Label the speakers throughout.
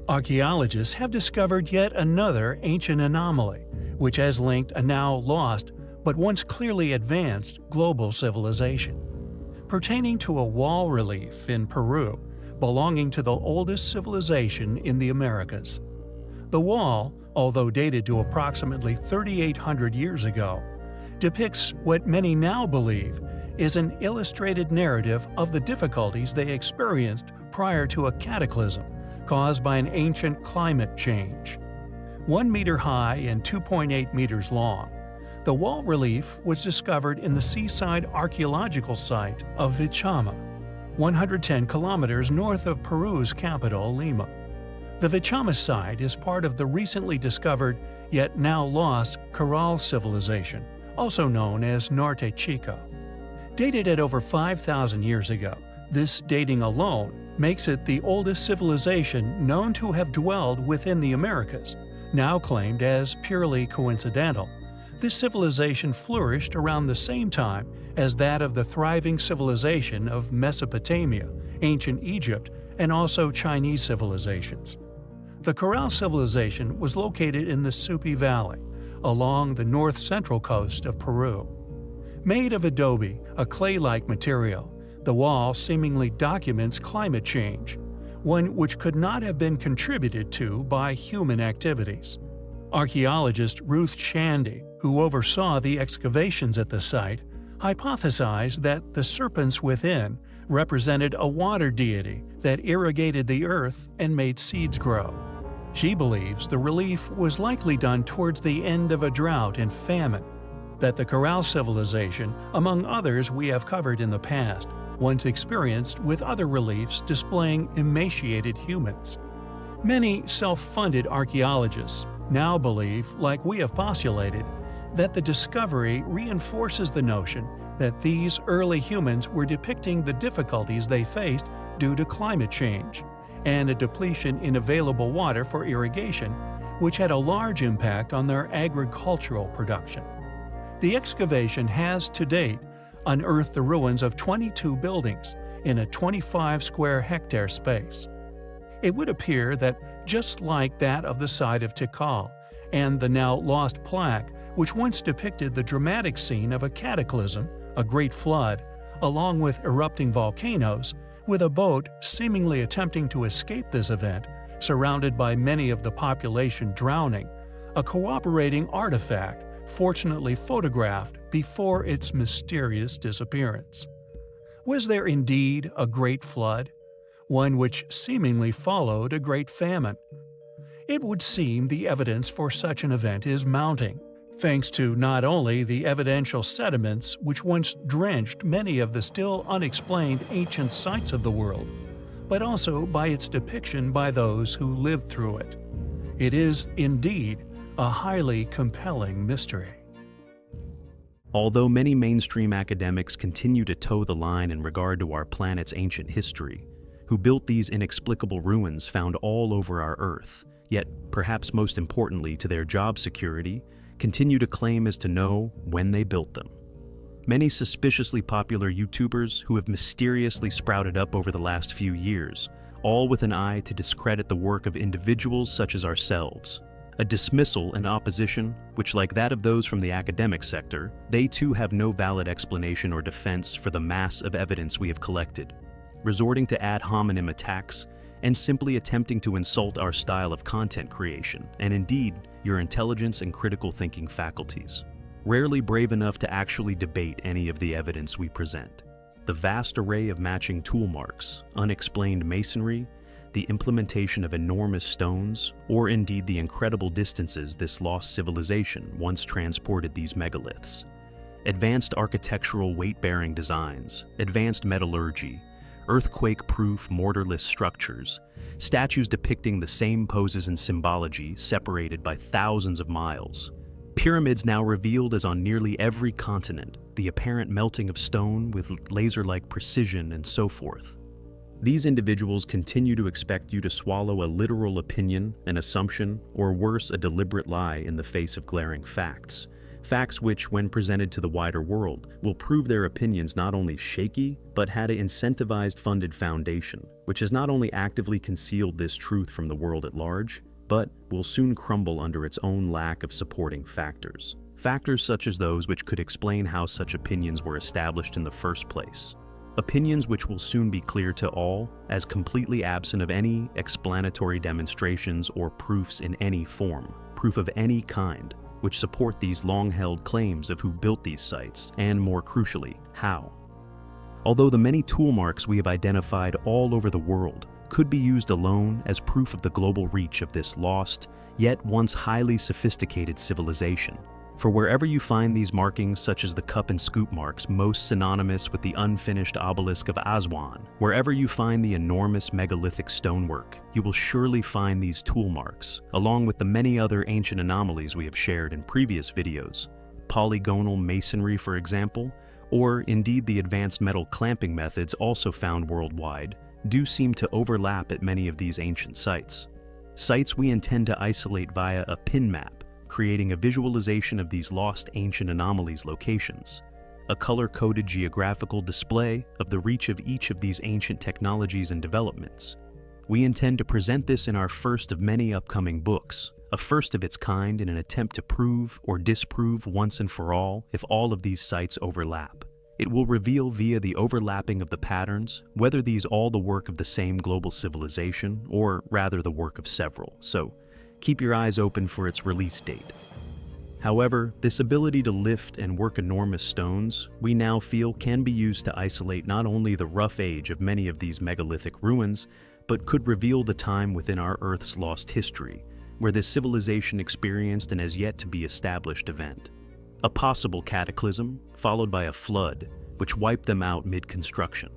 Speaker 1: Archaeologists have discovered yet another ancient anomaly, which has linked a now lost but once clearly advanced global civilization. Pertaining to a wall relief in Peru belonging to the oldest civilization in the Americas. The wall, although dated to approximately 3,800 years ago, depicts what many now believe is an illustrated narrative of the difficulties they experienced prior to a cataclysm caused by an ancient climate change. 1 meter high and 2.8 meters long, the wall relief was discovered in the seaside archaeological site of Vichama, 110 kilometers north of Peru's capital, Lima. The Vichama site is part of the recently discovered, yet now lost, Caral Civilization, also known as Norte Chico. Dated at over 5,000 years ago, this dating alone makes it the oldest civilization known to have dwelled within the Americas, now claimed as purely coincidental. This civilization flourished around the same time as that of the thriving civilization of Mesopotamia, ancient Egypt, and also Chinese civilizations. The Caral Civilization was located in the Supi Valley, along the north-central coast of Peru. Made of adobe, a clay-like material, the wall seemingly documents climate change, one which could not have been contributed to by human activities. Archaeologist Ruth Shandy, who oversaw the excavations at the site, hypothesized that the serpents within represented a water deity that irrigated the earth and made seeds grow. She believes the relief was likely done towards the end of a drought and famine, that the Caral Civilization, among others we have covered in the past, once experienced with other reliefs displaying emaciated humans. Many self-funded archaeologists now believe, like we have postulated, that the discovery reinforces the notion that these early humans were depicting the difficulties they faced due to climate change and a depletion in available water for irrigation, which had a large impact on their agricultural production. The excavation has, to date, unearthed the ruins of 22 buildings in a 25 square hectare space. It would appear that, just like that of the site of Tikal and the now lost plaque which once depicted the dramatic scene of a cataclysm, a great flood, along with erupting volcanoes, with a boat seemingly attempting to escape this event, surrounded by many of the population drowning, a corroborating artifact fortunately photographed before its mysterious disappearance. Was there indeed a great flood, one which seemingly followed a great famine? It would seem the evidence for such an event is mounting, thanks to not only the evidential sediments which once drenched many of the still unexplained ancient sites of the world, but also by its depiction by those who lived through it. It is, indeed, a highly compelling mystery.
Speaker 2: Although many mainstream academics continue to toe the line in regard to our planet's ancient history, who built these inexplicable ruins found all over our Earth, yet, perhaps most importantly to their job security, continue to claim as to know when they built them. Many suspiciously popular YouTubers who have mysteriously sprouted up over the last few years, all with an eye to discredit the work of individuals such as ourselves. A dismissal and opposition which, like that of those from the academic sector, they too have no valid explanation or defense for the mass of evidence we have collected, resorting to ad hominem attacks and simply attempting to insult our style of content creation and indeed your intelligence and critical thinking faculties, rarely brave enough to actually debate any of the evidence we present. The vast array of matching tool marks, unexplained masonry, the implementation of enormous stones, or indeed the incredible distances this lost civilization once transported these megaliths. Advanced architectural weight-bearing designs, advanced metallurgy, earthquake-proof mortarless structures, statues depicting the same poses and symbology separated by thousands of miles, pyramids now revealed as on nearly every continent, the apparent melting of stone with laser-like precision and so forth. These individuals continue to expect you to swallow a literal opinion, an assumption, or worse, a deliberate lie in the face of glaring facts, Facts which, when presented to the wider world, will prove their opinions not only shaky, but had an incentivized funded foundation, which has not only actively concealed this truth from the world at large, but will soon crumble under its own lack of supporting factors. Factors such as those which could explain how such opinions were established in the first place. Opinions which will soon be clear to all as completely absent of any explanatory demonstrations or proofs in any form, proof of any kind, which support these long-held claims of who built these sites, and more crucially, how. Although the many tool marks we have identified all over the world could be used alone as proof of the global reach of this lost, yet once highly sophisticated civilization. For wherever you find these markings, such as the cup and scoop marks most synonymous with the unfinished obelisk of Aswan, wherever you find the enormous megalithic stonework, you will surely find these tool marks, along with the many other ancient anomalies we have shared in previous videos. Polygonal masonry, for example, or indeed the advanced metal clamping methods also found worldwide, do seem to overlap at many of these ancient sites. Sites we intend to isolate via a pin map, creating a visualization of these lost ancient anomalies locations, a color-coded geographical display of the reach of each of these ancient technologies and developments. We intend to present this in our first of many upcoming books, a first of its kind in an attempt to prove or disprove once and for all if all of these sites overlap. It will reveal via the overlapping of the patterns whether these all the work of the same global civilization or rather the work of several, so keep your eyes open for its release date. However, this ability to lift and work enormous stones, we now feel can be used to isolate not only the rough age of many of these megalithic ruins, but could reveal the time within our Earth's lost history, where this civilization experienced an as yet to be established event. A possible cataclysm, followed by a flood, which wiped them out mid-construction,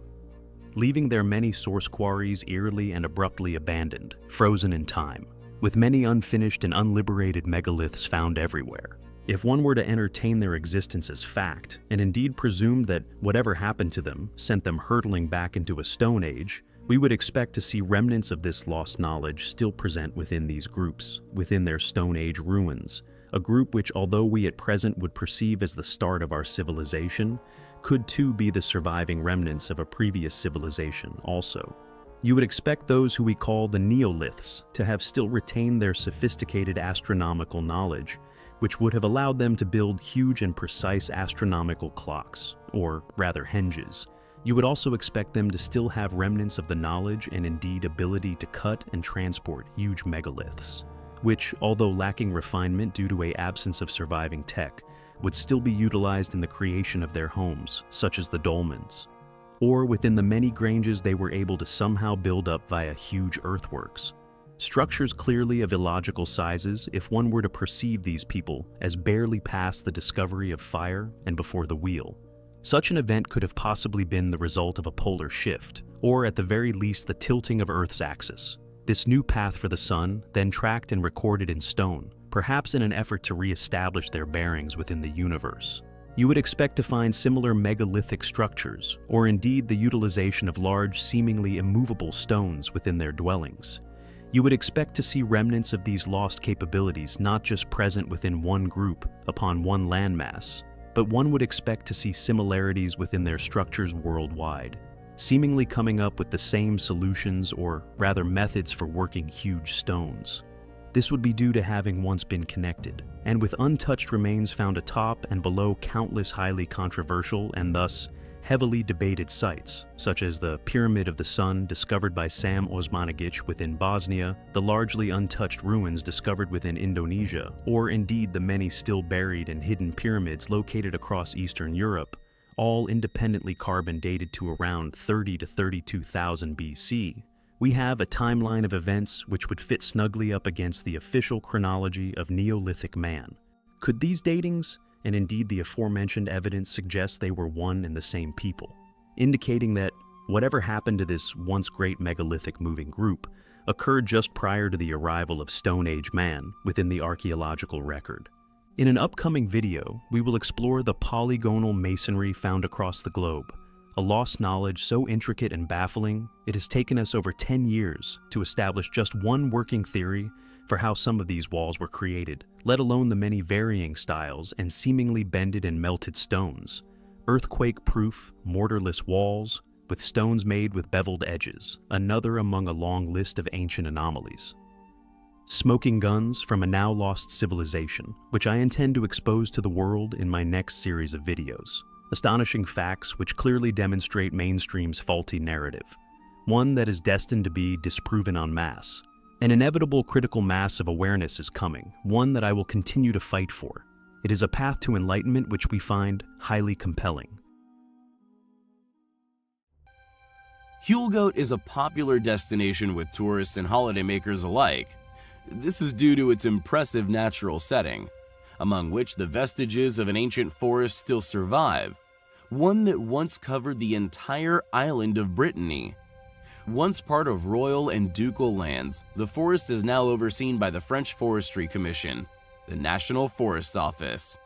Speaker 2: leaving their many source quarries eerily and abruptly abandoned, frozen in time, with many unfinished and unliberated megaliths found everywhere. If one were to entertain their existence as fact, and indeed presume that whatever happened to them sent them hurtling back into a Stone Age, we would expect to see remnants of this lost knowledge still present within these groups, within their Stone Age ruins, a group which, although we at present would perceive as the start of our civilization, could too be the surviving remnants of a previous civilization also. You would expect those who we call the Neoliths to have still retained their sophisticated astronomical knowledge, which would have allowed them to build huge and precise astronomical clocks, or rather henges. You would also expect them to still have remnants of the knowledge and indeed ability to cut and transport huge megaliths, which, although lacking refinement due to an absence of surviving tech, would still be utilized in the creation of their homes, such as the dolmens, or within the many granges they were able to somehow build up via huge earthworks. Structures clearly of illogical sizes if one were to perceive these people as barely past the discovery of fire and before the wheel. Such an event could have possibly been the result of a polar shift, or at the very least the tilting of Earth's axis. This new path for the sun, then tracked and recorded in stone, perhaps in an effort to re-establish their bearings within the universe. You would expect to find similar megalithic structures, or indeed the utilization of large, seemingly immovable stones within their dwellings. You would expect to see remnants of these lost capabilities not just present within one group upon one landmass, but one would expect to see similarities within their structures worldwide, seemingly coming up with the same solutions or rather methods for working huge stones. This would be due to having once been connected, and with untouched remains found atop and below countless highly controversial and thus heavily debated sites, such as the Pyramid of the Sun discovered by Sam Osmanagic within Bosnia, the largely untouched ruins discovered within Indonesia, or indeed the many still buried and hidden pyramids located across Eastern Europe, all independently carbon dated to around 30 to 32,000 BC. We have a timeline of events which would fit snugly up against the official chronology of Neolithic man. Could these datings, and indeed the aforementioned evidence, suggest they were one and the same people, indicating that whatever happened to this once great megalithic moving group occurred just prior to the arrival of Stone Age man within the archaeological record? In an upcoming video, we will explore the polygonal masonry found across the globe, a lost knowledge so intricate and baffling, it has taken us over 10 years to establish just one working theory for how some of these walls were created, let alone the many varying styles and seemingly bended and melted stones. Earthquake-proof, mortarless walls, with stones made with beveled edges, another among a long list of ancient anomalies. Smoking guns from a now-lost civilization, which I intend to expose to the world in my next series of videos. Astonishing facts which clearly demonstrate mainstream's faulty narrative, one that is destined to be disproven en masse. An inevitable critical mass of awareness is coming, one that I will continue to fight for. It is a path to enlightenment which we find highly compelling.
Speaker 3: Huelgoat is a popular destination with tourists and holidaymakers alike. This is due to its impressive natural setting, among which the vestiges of an ancient forest still survive, one that once covered the entire island of Brittany. Once part of royal and ducal lands, the forest is now overseen by the French Forestry Commission, the National Forest Office.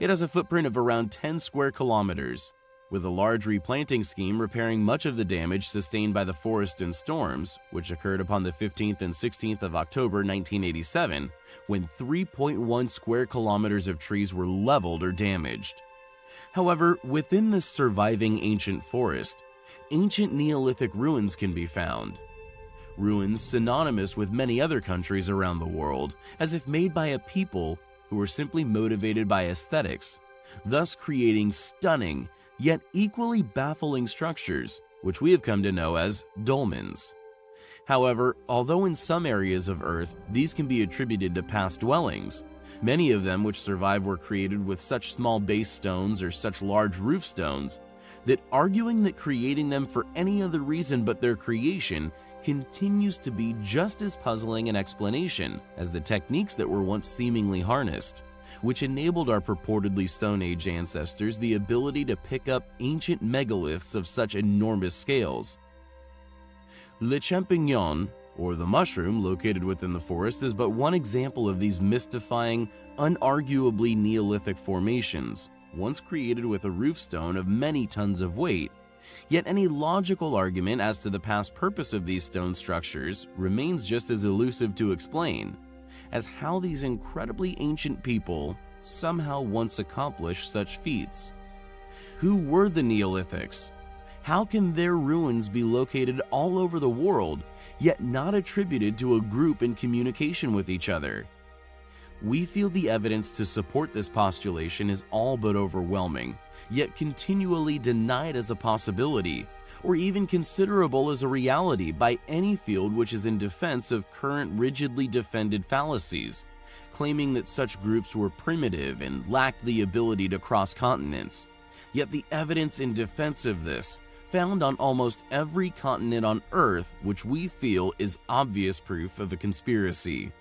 Speaker 3: It has a footprint of around 10 square kilometers, with a large replanting scheme repairing much of the damage sustained by the forest and storms, which occurred upon the 15th and 16th of October 1987, when 3.1 square kilometers of trees were leveled or damaged. However, within this surviving ancient forest, ancient Neolithic ruins can be found. Ruins synonymous with many other countries around the world, as if made by a people who were simply motivated by aesthetics, thus creating stunning, yet equally baffling structures, which we have come to know as dolmens. However, although in some areas of Earth these can be attributed to past dwellings, many of them which survive were created with such small base stones or such large roof stones that arguing that creating them for any other reason but their creation continues to be just as puzzling an explanation as the techniques that were once seemingly harnessed, which enabled our purportedly Stone Age ancestors the ability to pick up ancient megaliths of such enormous scales. Le champignon, or the mushroom located within the forest, is but one example of these mystifying, unarguably Neolithic formations, once created with a roof stone of many tons of weight. Yet any logical argument as to the past purpose of these stone structures remains just as elusive to explain as how these incredibly ancient people somehow once accomplished such feats. Who were the Neolithics? How can their ruins be located all over the world, yet not attributed to a group in communication with each other? We feel the evidence to support this postulation is all but overwhelming, yet continually denied as a possibility, or even considerable as a reality by any field which is in defense of current rigidly defended fallacies, claiming that such groups were primitive and lacked the ability to cross continents. Yet the evidence in defense of this, found on almost every continent on Earth, which we feel is obvious proof of a conspiracy.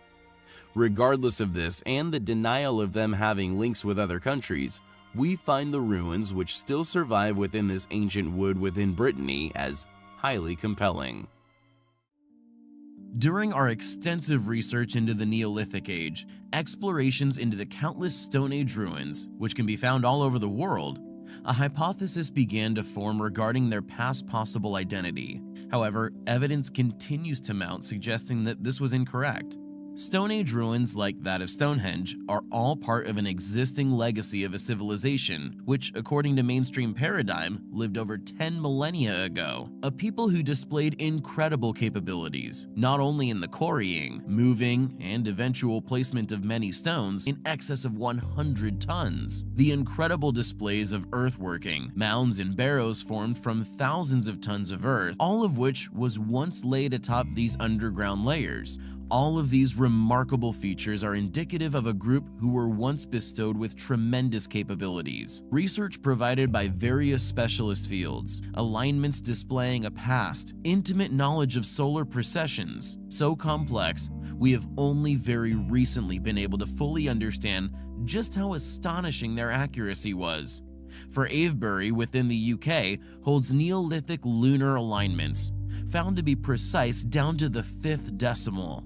Speaker 3: Regardless of this and the denial of them having links with other countries, we find the ruins which still survive within this ancient wood within Brittany as highly compelling. During our extensive research into the Neolithic Age, explorations into the countless Stone Age ruins, which can be found all over the world, a hypothesis began to form regarding their past possible identity. However, evidence continues to mount suggesting that this was incorrect. Stone Age ruins like that of Stonehenge are all part of an existing legacy of a civilization which, according to mainstream paradigm, lived over 10 millennia ago. A people who displayed incredible capabilities, not only in the quarrying, moving, and eventual placement of many stones in excess of 100 tons. The incredible displays of earthworking, mounds and barrows formed from thousands of tons of earth, all of which was once laid atop these underground layers. All of these remarkable features are indicative of a group who were once bestowed with tremendous capabilities. Research provided by various specialist fields, alignments displaying a past, intimate knowledge of solar precessions, so complex, we have only very recently been able to fully understand just how astonishing their accuracy was. For Avebury within the UK holds Neolithic lunar alignments, found to be precise down to the 5th decimal.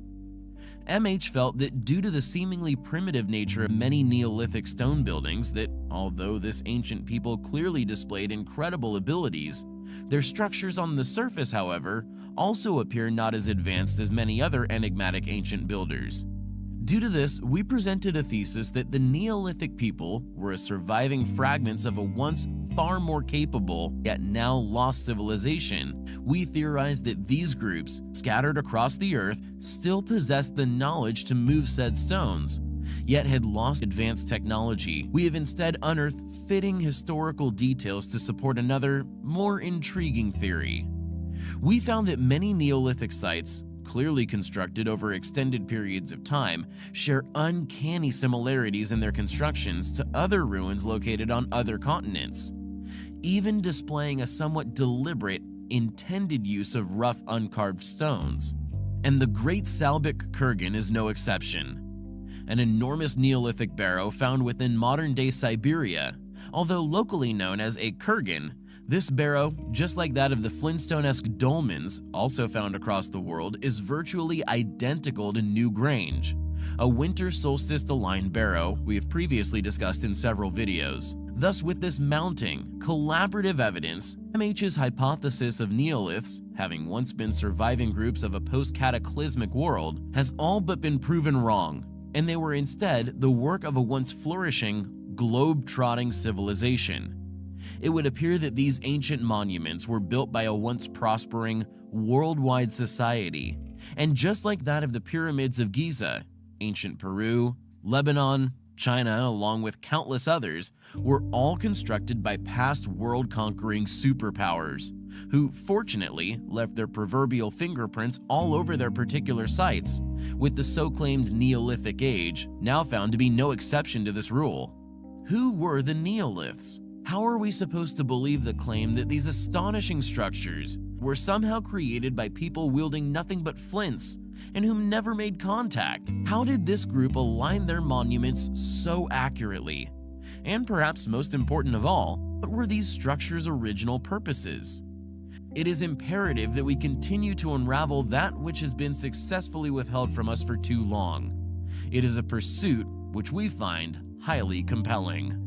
Speaker 3: MH felt that due to the seemingly primitive nature of many Neolithic stone buildings that, although this ancient people clearly displayed incredible abilities, their structures on the surface, however, also appear not as advanced as many other enigmatic ancient builders. Due to this, we presented a thesis that the Neolithic people were a surviving fragments of a once far more capable, yet now lost civilization. We theorized that these groups, scattered across the earth, still possessed the knowledge to move said stones, yet had lost advanced technology. We have instead unearthed fitting historical details to support another, more intriguing theory. We found that many Neolithic sites, clearly constructed over extended periods of time, share uncanny similarities in their constructions to other ruins located on other continents, even displaying a somewhat deliberate, intended use of rough uncarved stones. And the Great Salbik Kurgan is no exception. An enormous Neolithic barrow found within modern-day Siberia. Although locally known as a kurgan, this barrow, just like that of the Flintstone-esque dolmens also found across the world, is virtually identical to New Grange, a winter solstice-aligned barrow we have previously discussed in several videos. Thus, with this mounting, collaborative evidence, MH's hypothesis of Neoliths, having once been surviving groups of a post-cataclysmic world, has all but been proven wrong, and they were instead the work of a once flourishing, globe-trotting civilization. It would appear that these ancient monuments were built by a once prospering, worldwide society, and just like that of the pyramids of Giza, ancient Peru, Lebanon, China, along with countless others, were all constructed by past world-conquering superpowers, who fortunately left their proverbial fingerprints all over their particular sites, with the so-claimed Neolithic Age now found to be no exception to this rule. Who were the Neoliths? How are we supposed to believe the claim that these astonishing structures were somehow created by people wielding nothing but flints and whom never made contact? How did this group align their monuments so accurately? And perhaps most important of all, what were these structures' original purposes? It is imperative that we continue to unravel that which has been successfully withheld from us for too long. It is a pursuit which we find highly compelling.